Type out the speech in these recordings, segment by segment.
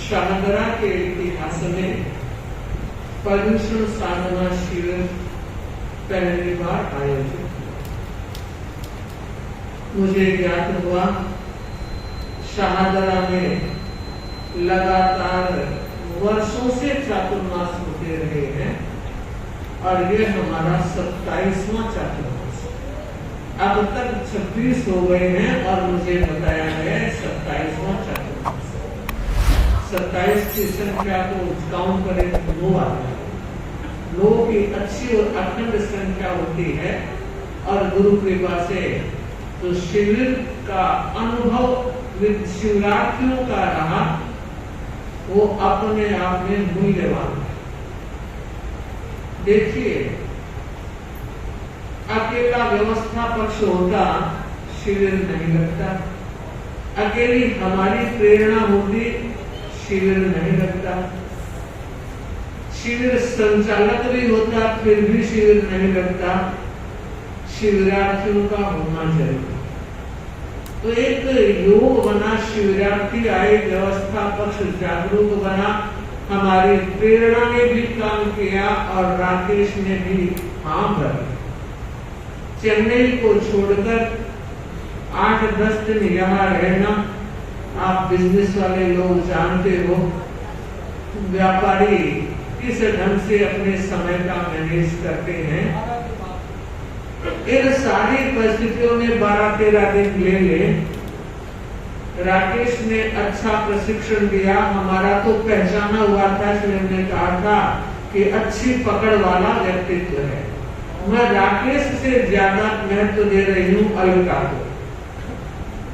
शाहदरा के इतिहास में पर्यूषण साधना शिविर पहली बार आयोजित। मुझे ज्ञात हुआ शाहदरा में लगातार वर्षों से चातुर्मास होते रहे हैं और ये हमारा 27वां चातुर्मास। अब तक 26 हो गए हैं और मुझे बताया गया 27वां चातुर्मास। 27 की संख्या को काउंट करें तो 9 आती है। 9 की अच्छी और अखंड संख्या होती है और गुरु कृपा से तो शिविर का अनुभव शिवरात्रियों का रहा, वो अपने आप में मूल्यवान है। देखिए, अकेला व्यवस्था पक्ष होता शिविर नहीं लगता, अकेली हमारी प्रेरणा होती शिविर नहीं लगता, शिविर संचालक भी होता फिर भी शिविर नहीं लगता। शिविरार्थियों का होना जरूरी। तो एक योग बना, शिविरार्थी आए, व्यवस्था पक्ष जागरूक बना, हमारी प्रेरणा ने भी काम किया और राकेश ने भी हाँ भर। चेन्नई को छोड़कर 8-10 दिन यहाँ रहना, आप बिजनेस वाले लोग जानते हो व्यापारी किस ढंग से अपने समय का मैनेज करते हैं। इन सारी परिस्थितियों में 12-13 दिन ले ले। राकेश ने अच्छा प्रशिक्षण दिया, हमारा तो पहचाना हुआ था, इसलिए हमने कहा था कि अच्छी पकड़ वाला व्यक्तित्व है। मैं राकेश से ज्यादा महत्व दे रही हूँ अलका को।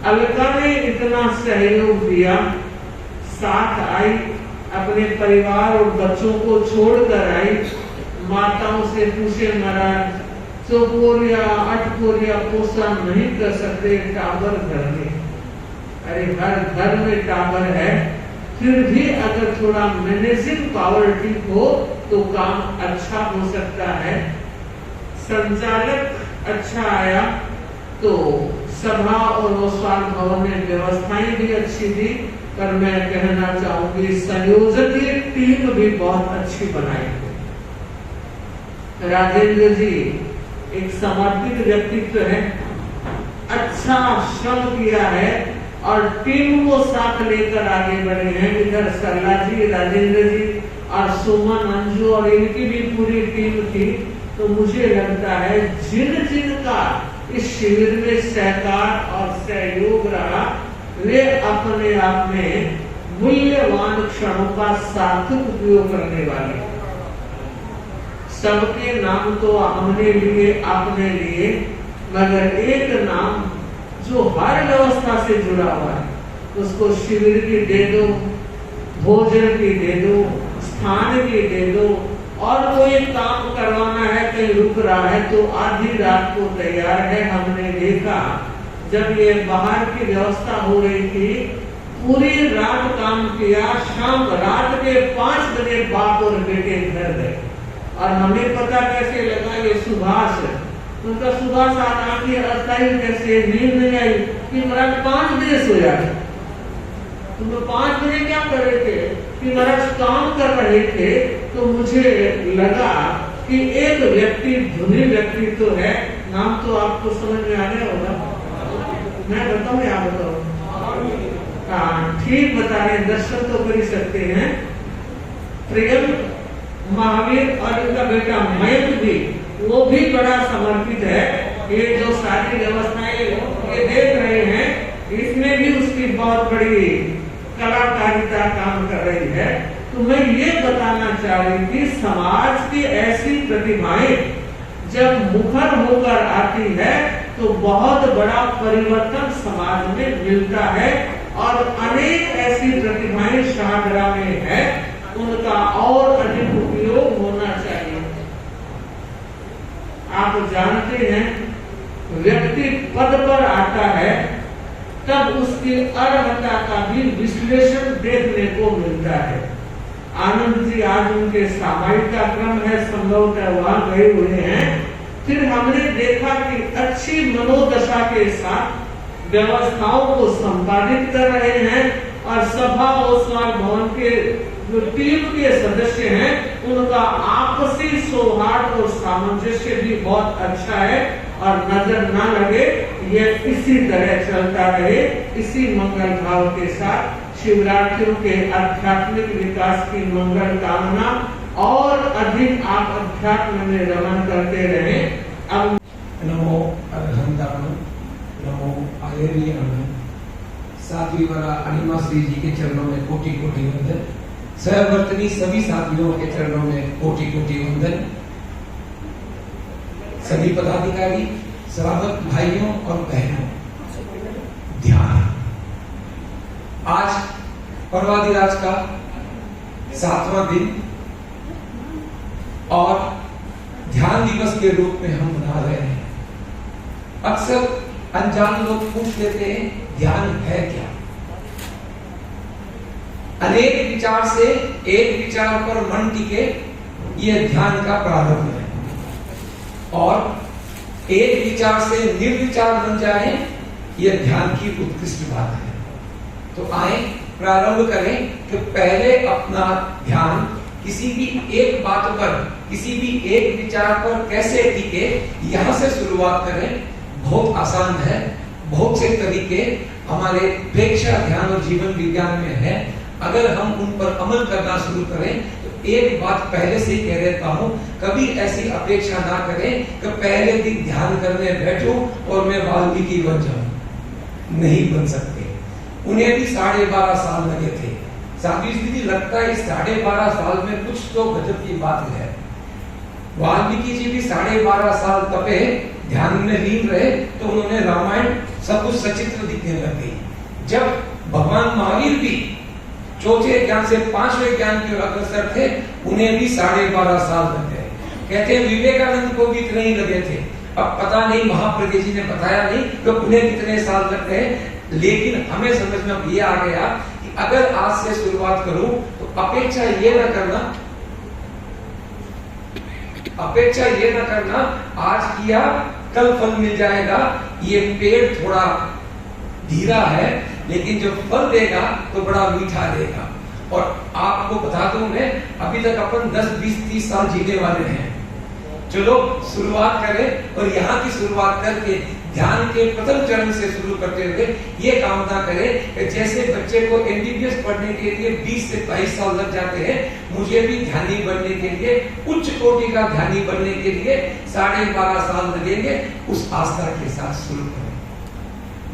अलका ने इतना सहयोग दिया, साथ आई, अपने परिवार और बच्चों को छोड़कर आई। माताओं से पूछे महाराज, चौकोरिया 8 कोरिया पोषण नहीं कर सकते, टावर घर में। अरे हर घर में टावर है, फिर भी अगर थोड़ा मैनेजिंग पावर ठीक हो तो काम अच्छा हो सकता है। संचालक अच्छा आया तो सभा और ओसवाल भवन में व्यवस्थाएं भी अच्छी थी, पर मैं कहना चाहूंगी संयोजकीय टीम भी बहुत अच्छी बनाई। राजेंद्र जी एक समर्पित व्यक्तित्व है, अच्छा श्रम किया है और टीम को साथ लेकर आगे बढ़े हैं। इधर सरला जी, राजेंद्र जी और सुमन, अंजू और इनकी भी पूरी टीम थी। तो मुझे लगता है जिन जिन का इस शिविर में सहकार और सहयोग रहा, वे अपने आप में मूल्यवान क्षणों का सार्थक उपयोग करने वाले। सबके नाम तो हमने लिए, आपने लिए, मगर एक नाम जो हर व्यवस्था से जुड़ा हुआ है, उसको शिविर की दे दो, भोजन की दे दो, स्थान की दे दो, और कोई काम करवाना है, कहीं रुक रहा है तो आधी रात को तैयार है। हमने देखा जब ये बाहर की व्यवस्था हो रही थी, पूरी रात काम किया, शाम रात के 5 बजे बाप और बेटे घर गए। और हमें पता कैसे लगा ये सुभाष है, उनका सुभाष आखिर अस्थायी कैसे नींद नहीं आई कि महाराज 5 बजे सोया था। तुम 5 बजे क्या कर रहे थे कि महाराज काम कर रहे थे। तो मुझे लगा कि एक व्यक्ति धनी व्यक्ति तो है, नाम तो आपको समझ में आ गया होगा, मैं बताऊं या बताऊं? ठीक बता रहे, दर्शन तो कर ही सकते हैं। प्रियम, महावीर और इनका बेटा मयंक भी, वो भी बड़ा समर्पित है। ये जो सारी व्यवस्थाएं ये देख रहे हैं, इसमें भी उसकी बहुत बड़ी कलाकारिता काम कर रही है। तो मैं ये बताना चाह रही थी, समाज की ऐसी प्रतिभाएं जब मुखर होकर आती है तो बहुत बड़ा परिवर्तन समाज में मिलता है। और अनेक ऐसी प्रतिभाएं शाहदरा में है, उनका और अधिक उपयोग होना चाहिए। आप जानते हैं, व्यक्ति पद पर आता है तब उसकी अर्हता का भी विश्लेषण देखने को मिलता है। आनंद जी आज उनके सामायिक का क्रम है, संभवतः वहां गए हुए हैं। फिर हमने देखा कि अच्छी मनोदशा के साथ व्यवस्थाओं को संपादित कर रहे हैं और सभा ओसवाल भवन के जो टीम के सदस्य हैं उनका आपसी सौहार्द और सामंजस्य भी बहुत अच्छा है और नजर न लगे ये इसी तरह चलता रहे। इसी मंगल भाव के साथ शिवरात्रियों के आध्यात्मिक विकास की मंगल कामना और अधिक आप अध्यात्म में रमन करते रहे। अब नमो अरहंताणु नमो आयर्याणु। साध्वी वाला अनिमा श्री जी के चरणों में कोटि कोटि वंदन। सहवर्तनी सभी साथियों के चरणों में कोटि कोटि वंदन। सभी पदाधिकारी, श्रावक भाइयों और बहनों, ध्यान। आज पर्वाधिराज का 7वां दिन और ध्यान दिवस के रूप में हम मना रहे हैं। अक्सर अनजान लोग पूछ लेते हैं ध्यान है क्या। अनेक विचार से एक विचार पर मन टिके, यह ध्यान का प्रारंभ है। और एक विचार से निर्विचार बन जाए, यह ध्यान की उत्कृष्ट बात है। तो आए प्रारंभ करें कि पहले अपना ध्यान किसी भी एक बात पर, किसी भी एक विचार पर कैसे टिके, यहां से शुरुआत करें। बहुत आसान है, बहुत से तरीके हमारे प्रेक्षा ध्यान और जीवन विज्ञान में है। अगर हम उन पर अमल करना शुरू करें तो एक बात पहले से ही कह देता हूं, कभी ऐसी अपेक्षा ना करें कि पहले दिन ध्यान करने बैठूं और मैं वाल्मीकि बन जाऊं। नहीं बन सकते। उन्हें भी 12.5 साल लगे थे। साध्वी जी, लगता है 12.5 साल में कुछ तो गजब की बात है। वाल्मीकि जी भी 12.5 साल तपे, ध्यान में लीन रहे, तो उन्होंने रामायण सब कुछ सचित्र दिखने लग गई। जब भगवान महावीर भी चौथे ज्ञान से 5वें ज्ञान के अग्रसर थे, उन्हें भी 12.5 साल लग गए। कहते हैं विवेकानंद को भी इतने ही लगे थे। अब पता नहीं, महाप्रज्ञ जी ने बताया नहीं तो उन्हें कितने साल लग गए, लेकिन हमें समझ में ये आ गया कि अगर आज से शुरुआत करूं तो अपेक्षा ये ना करना आज किया कल फल मिल जाएगा। ये पेड़ थोड़ा धीरा है, लेकिन जो फल देगा तो बड़ा मीठा देगा। और आपको बता दूं मैं, अभी तक अपन 10, 20, 30 साल जीने वाले हैं। चलो शुरुआत करें और यहाँ की शुरुआत करके ध्यान के प्रथम चरण से शुरू करते हुए ये कामना करें कि जैसे बच्चे को एमबीबीएस पढ़ने के लिए 20 से 22 साल लग जाते हैं, मुझे भी ध्यानी बनने के लिए, उच्च कोटि का ध्यानी बनने के लिए 12.5 साल लगेंगे। उस आस्था के साथ शुरू करें।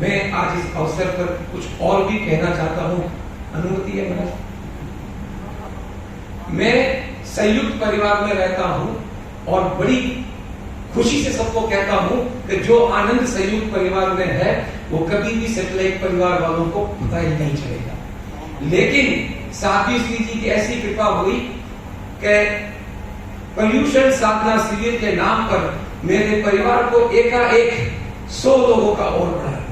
मैं आज इस अवसर पर कुछ और भी कहना चाहता हूँ, अनुमति है मेरा? मैं संयुक्त परिवार में रहता हूँ और बड़ी खुशी से सबको कहता हूं कि जो आनंद संयुक्त परिवार में है वो कभी भी सैटेलाइट परिवार वालों को पता ही नहीं चलेगा। लेकिन साध्वी श्री जी की ऐसी कृपा हुई कि पर्यूषण साधना शिविर के नाम पर मेरे परिवार को एकाएक 100 लोगों का और बढ़ा दिया।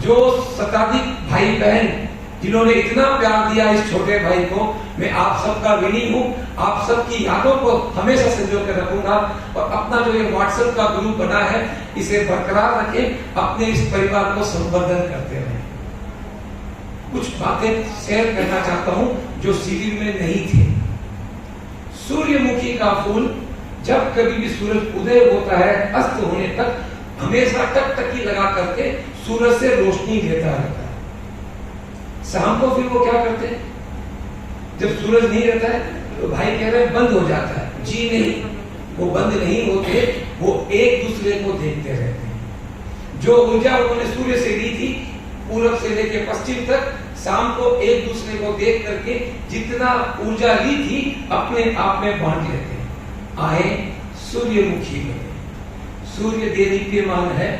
जो शताधिक भाई बहन जिन्होंने इतना प्यार दिया इस छोटे भाई को, मैं आप सबका ऋणी हूँ। आप सबकी यादों को हमेशा संजो कर रखूंगा और अपना जो ये व्हाट्सएप का ग्रुप बना है इसे बरकरार रखें, अपने इस परिवार को संवर्धन करते रहें। कुछ बातें शेयर करना चाहता हूँ जो शिविर में नहीं थे। सूर्यमुखी का फूल जब कभी भी सूरज उदय होता है अस्त होने तक हमेशा टकटकी लगा करके सूरज से रोशनी लेता रहता है। शाम को फिर वो क्या करते हैं, जब सूरज नहीं रहता है तो भाई कह रहे हैं बंद हो जाता है। जी नहीं, वो बंद नहीं होते, वो एक दूसरे को देखते रहते हैं। जो ऊर्जा उन्होंने सूर्य से ली थी पूरब से लेकर पश्चिम तक, शाम को एक दूसरे को देख करके जितना ऊर्जा ली थी अपने आप में बांट लेते हैं। आए सूर्यमुखी बने, सूर्य देदीप्यमान है,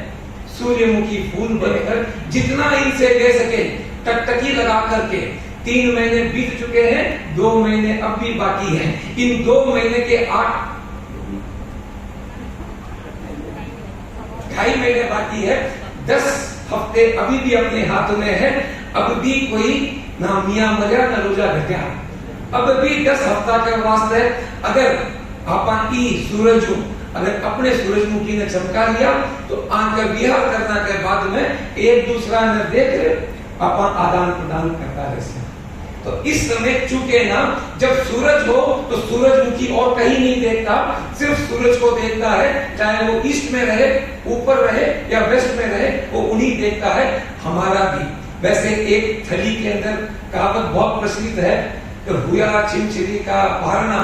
सूर्यमुखी फूल बनकर जितना इनसे ले सके टकटकी लगा करके। 3 महीने बीत चुके हैं, 2 महीने अब भी बाकी हैं। इन 2 महीने के 2.5 महीने बाकी है। 10 हफ्ते अभी भी अपने हाथों में है। अब भी कोई ना मियां मरिया ना रोजा घटिया। अब भी 10 हफ्ता के वास्ते अगर आपकी सूरज हो, अगर अपने सूरजमुखी ने चमका लिया तो आकर विहार करना के बाद में एक दूसरा ने देख अपन आदान प्रदान करता रहे। तो इस समय चूंकि ना जब सूरज हो तो सूरजमुखी और कहीं नहीं देखता, सिर्फ सूरज को देखता है, चाहे वो ईस्ट में रहे, ऊपर रहे या वेस्ट में रहे, वो उन्हीं देखता है। हमारा भी वैसे एक थली के अंदर कहावत बहुत प्रचलित है कि हुआ चिमचिरी का पारना,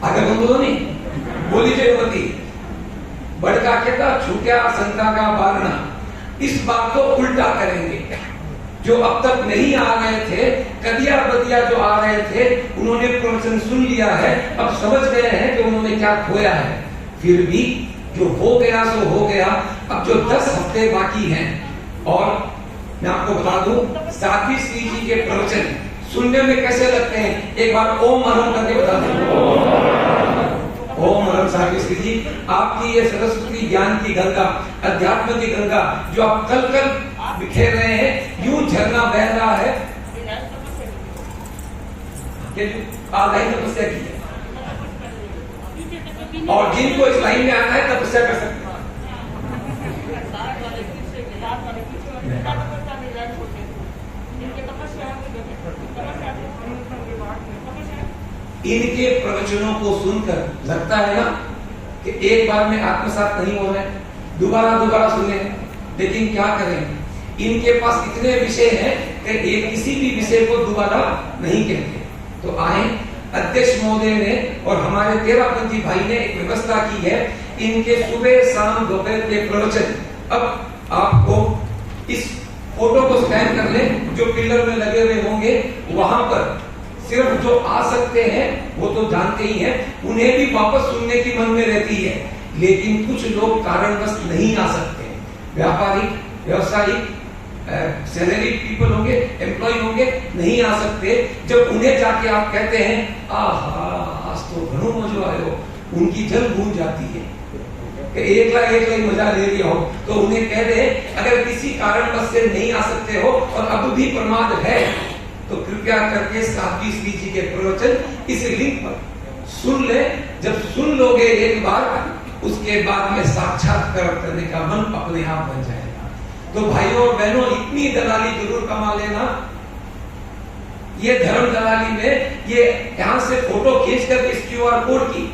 आगे बोलो नहीं बोली जयवती, बड़का कहता छूटा शंका का पारना। इस बात को उल्टा करेंगे। जो अब तक नहीं आ रहे थे, कदिया बदिया जो आ रहे थे, उन्होंने प्रवचन सुन लिया है, अब समझ गए हैं कि उन्होंने क्या खोया है। फिर भी जो हो गया सो हो गया। अब जो 10 हफ्ते बाकी हैं, और मैं आपको बता दूं साध्वी श्री जी के प्रवचन सुनने में कैसे लगते हैं, एक बार ओम हरम करके बता दें। ओम हरम साध्वी श्री जी, आपकी ये सरस्वती ज्ञान की गंगा, अध्यात्म की गंगा जो आप कल कल बिखेर रहे हैं, यूं झरना बह रहा है। आधा ही तपस्या की है, और जिनको इस लाइन में आना है तपस्या कर सकते हैं। इनके प्रवचनों को सुनकर लगता है ना कि एक बार में आत्मसात नहीं हो रहे, दोबारा सुने, लेकिन क्या करें, इनके पास इतने विषय हैं कि ये किसी भी विषय को दोबारा नहीं कहते। तो आए, अध्यक्ष महोदय ने और हमारे तेरापंथी भाई ने एक व्यवस्था की है, इनके सुबह शाम दोपहर के प्रवचन। अब आपको इस फोटो को स्कैन कर लें, जो पिलर में लगे हुए होंगे वहां पर सिर्फ जो आ सकते हैं वो तो जानते ही हैं, उन्हें भी वापस सुनने की मन में रहती है। लेकिन कुछ लोग कारणवश नहीं आ सकते, व्यापारिक, व्यवसायिक, सैलरी पीपल होंगे, एम्प्लॉय होंगे, नहीं आ सकते। जब उन्हें जाके आप कहते हैं आहा आज तो घणो मजो आयो, उनकी जल भूल जाती है कि एक लाख मजा ले लिया हो। तो उन्हें कह दे अगर किसी कारणवश से नहीं आ सकते हो और अब भी प्रमाद है तो कृपया करके साध्वी श्री जी के प्रवचन इस लिंक पर सुन ले। जब सुन लोगे एक बार, उसके बाद में साक्षात्कार करने का मन अपने आप बन जाएगा। तो भाइयों और बहनों, इतनी दलाली जरूर कमा लेना। ये धर्म दलाली में ये यहां से फोटो खींच कर इस QR कोड की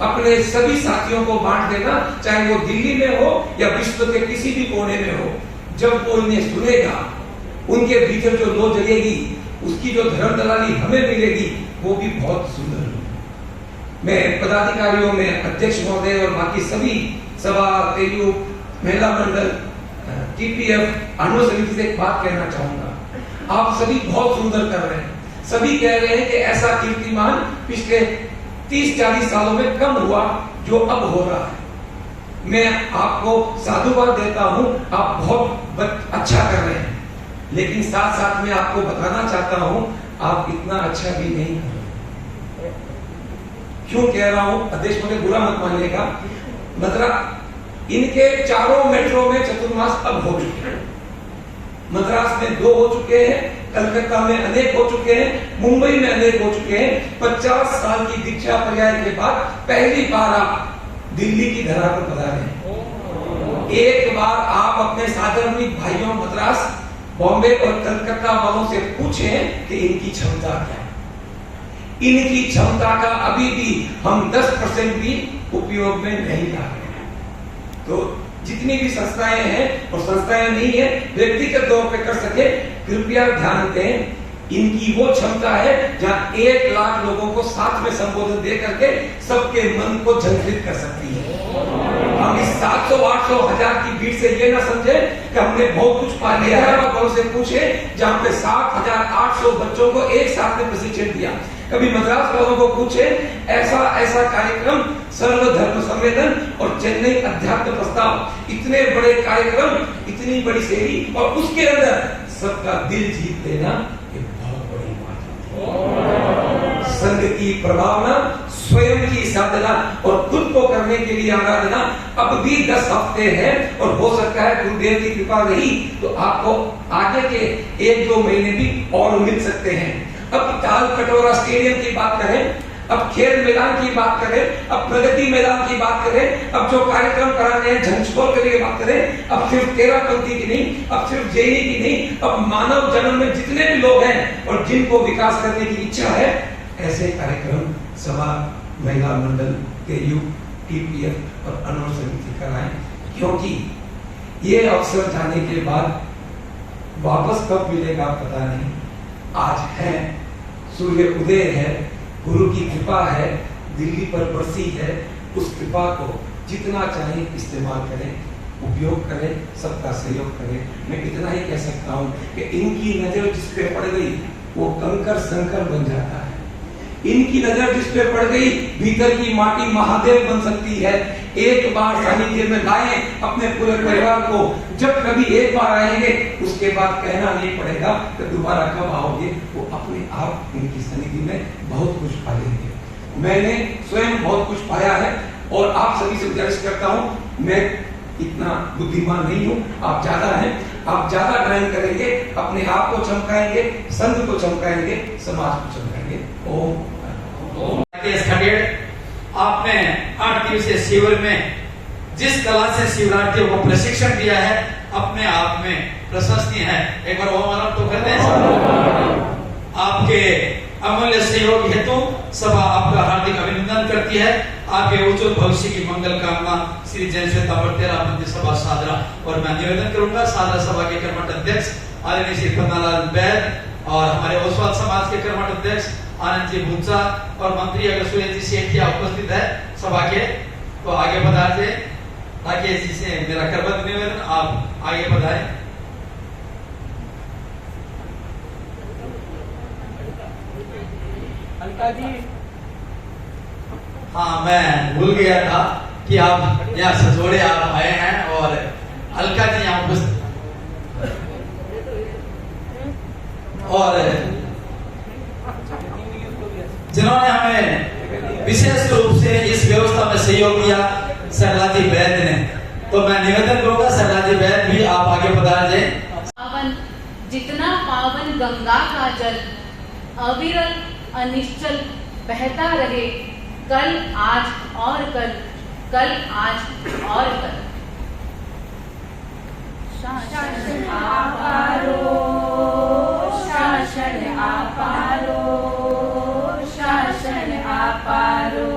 अपने सभी साथियों को बांट देना, चाहे वो दिल्ली में हो या विश्व के किसी भी कोने में हो। जब वो इन्हें सुनेगा, उनके भीतर जो लो जलेगी, उसकी जो धर्म दलाली हमें मिलेगी वो भी बहुत सुंदर होगी। मैं पदाधिकारियों में अध्यक्ष महोदय और बाकी सभी सभा, तेलु, महिला मंडल, TPF, अनु समिति से एक बात कहना चाहूंगा। आप सभी बहुत सुंदर कर रहे हैं। सभी कह रहे हैं कि ऐसा कीर्तिमान पिछले 30-40 सालों में कम हुआ जो अब हो रहा है। मैं आपको साधुवाद देता हूं, आप बहुत अच्छा कर रहे हैं, लेकिन साथ साथ में आपको बताना चाहता हूं आप इतना अच्छा भी नहीं कर रहे। क्यों कह रहा हूं, अध्यक्ष मुझे बुरा मत मानिएगा। मद्रास इनके चारों मेट्रो में चतुर्मास अब हो चुके हैं। मद्रास में 2 हो चुके हैं, कलकत्ता में अनेक हो चुके हैं, मुंबई में अनेक हो चुके हैं। 50 साल की दीक्षा पर्याय के बाद पहली बार आप दिल्ली की धरा पर पधारे हैं। एक बार आप अपने साधर्मिक भाइयों मद्रास, बॉम्बे और कलकत्ता वालों से पूछें कि इनकी क्षमता क्या है। इनकी क्षमता का अभी भी हम 10% भी उपयोग में नहीं ला रहे हैं। तो जितनी भी संस्थाएं हैं और संस्थाएं नहीं है, व्यक्तिगत तौर पे कर सके, कृपया ध्यान दें। इनकी वो क्षमता है जहां 1 लाख लोगों को साथ में संबोधन दे करके सबके मन को झंझित कर सकती है। हम इस 700, 800, 1000 की भीड़ से ये ना समझे कि हमने बहुत कुछ पा लिया है। से पूछे जहां पे 7,800 बच्चों को एक साथ में प्रशिक्षण दिया। कभी मद्रास वालों को पूछे ऐसा कार्यक्रम, सर्वधर्म सम्मेलन और चेन्नई अध्यात्म प्रस्ताव, इतने बड़े कार्यक्रम, इतनी बड़ी सेरी और उसके अंदर सबका दिल जीत लेना एक बहुत बड़ी बात है। संघ की प्रभावना, स्वयं की साधना और खुद को करने के लिए आराधना अब भी 10 हफ्ते है और हो सकता है गुरुदेव की कृपा रही तो आपको आगे के 1-2 महीने भी और मिल सकते हैं। अब ताल कटोरा स्टेडियम की बात करें, अब खेल मैदान की बात करें, अब प्रगति मैदान की बात करें, अब जो कार्यक्रम करा रहे हैं झंझोर करने की बात करें, अब सिर्फ 13 पंक्ति की नहीं, अब सिर्फ जेई की नहीं, अब मानव जन्म में जितने भी लोग हैं और जिनको विकास करने की इच्छा है, ऐसे कार्यक्रम सभा, महिला मंडल के युग, टीपीएफ और अनवर समिति कराएं, क्योंकि ये अवसर जाने के बाद वापस कब मिलेगा पता नहीं। आज है, सूर्य उदय है, गुरु की कृपा है, दिल्ली पर बरसी है, उस कृपा को जितना चाहे इस्तेमाल करें, उपयोग करें, सबका सहयोग करें। मैं इतना ही कह सकता हूं कि इनकी नजर जिस पे पड़ गई वो कंकर संकर बन जाता है। इनकी नजर जिस पे पड़ गई भीतर की माटी महादेव बन सकती है। एक बार सानिध्य में लाएं अपने पूरे परिवार को, जब कभी एक बार आएंगे उसके बाद कहना नहीं पड़ेगा कि दोबारा कब आओगे, वो अपने आप इनकी सनिधि में बहुत कुछ पा लेंगे। मैंने स्वयं बहुत कुछ पाया है और आप सभी से गुजारिश करता हूं, मैं इतना बुद्धिमान नहीं हूं, आप ज्यादा हैं, आप ज्यादा ड्राइंग करेंगे, अपने आप को चमकाएंगे, संघ को चमकाएंगे, समाज को चमकाएंगे। ओम आपने 8 दिवसीय शिविर में जिस कला से शिवरात्रियों को प्रशिक्षण दिया है, अपने आप में प्रशंसनीय है। एक बार ओम आराम तो करते हैं। आपके अमूल्य सहयोग हेतु सभा आपका हार्दिक अभिनंदन करती है। आपके उज्जवल भविष्य की मंगल कामना श्री जैन श्वेतांबर 13 मंदिर सभा सादरा। और मैं निवेदन करूंगा सादरा सभा के कर्मठ अध्यक्ष आदरणीय श्री पन्नालाल वैद और हमारे ओसवाल समाज के कर्मठ अध्यक्ष आनंद जी भुच्चा और मंत्री अगर सुरेश जी सेठिया उपस्थित है सभा के, तो आगे बढ़ा जाए। राकेश जी से मेरा करबद्ध निवेदन, आप आगे बढ़ाएं। अलका जी, हाँ मैं भूल गया था कि आप यहाँ सजोड़े आप आए हैं और अलका जी यहाँ उपस्थित और जिन्होंने हमें विशेष रूप से इस व्यवस्था में सहयोग दिया सरला जी वैद ने, तो मैं निवेदन करूंगा सरला जी वैद भी आप आगे बढ़ा जाए। पावन जितना पावन गंगा का जल अविरल अनिश्चल बहता रहे, कल आज और कल, कल आज और कल। शासन आपारो, शासन आपारो, शासन आपारो,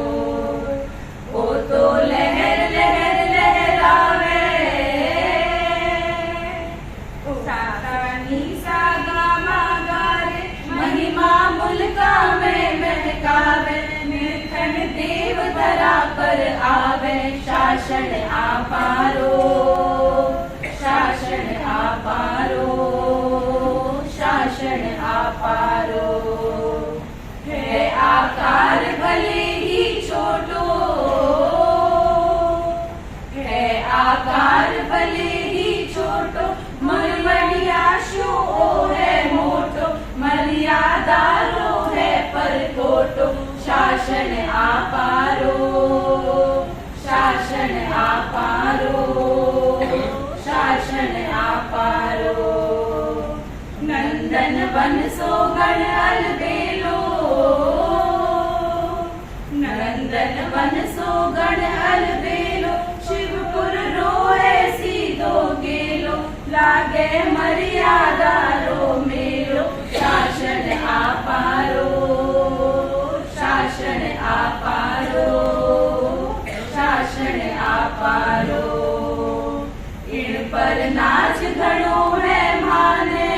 ओ तो लहर लहर लहरावे, सातानी सागा मागारे, महिमा मुल्का में महकावे, निर्धन देव धरा पर आवे, शासन आपारो, शासन आपारो, शासन आपारो। है आकार भले ही छोटो, है आकार भले ही छोटो, मन मर्याशो है मोटो, मर्यादारो है पर कोटो, शासन आपारो, शासन आपारो, शासन आपारो। नंदन वन सो गण अलबेलो, नंदन वन सो गण अलबेलो, शिवपुर रोए सीधो गेलो, लागे मर्यादा रो मेलो, शासन आपारो, शासन आपारो, शासन आपारो। इन पर नाच घड़ो है माने,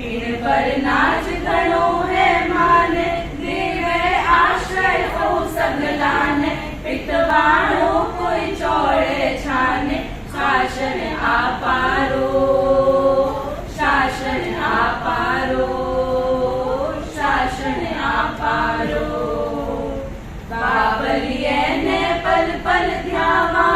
इन पर नाच घड़ो है माने, देवे आश्रय हो सगलाने, पितवाणो कोई चौड़े छाने, शासन आपारो, शासन आपारो, शासन आपारो। बाबलिए ने पल पल ध्यावा,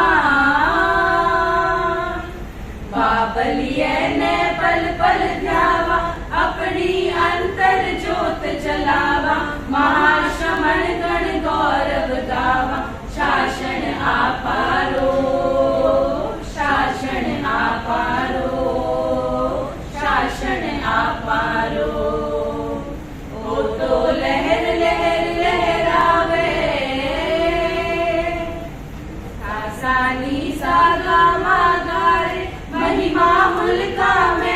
सा नी सा गा मा गा रे महिमा मुल्का में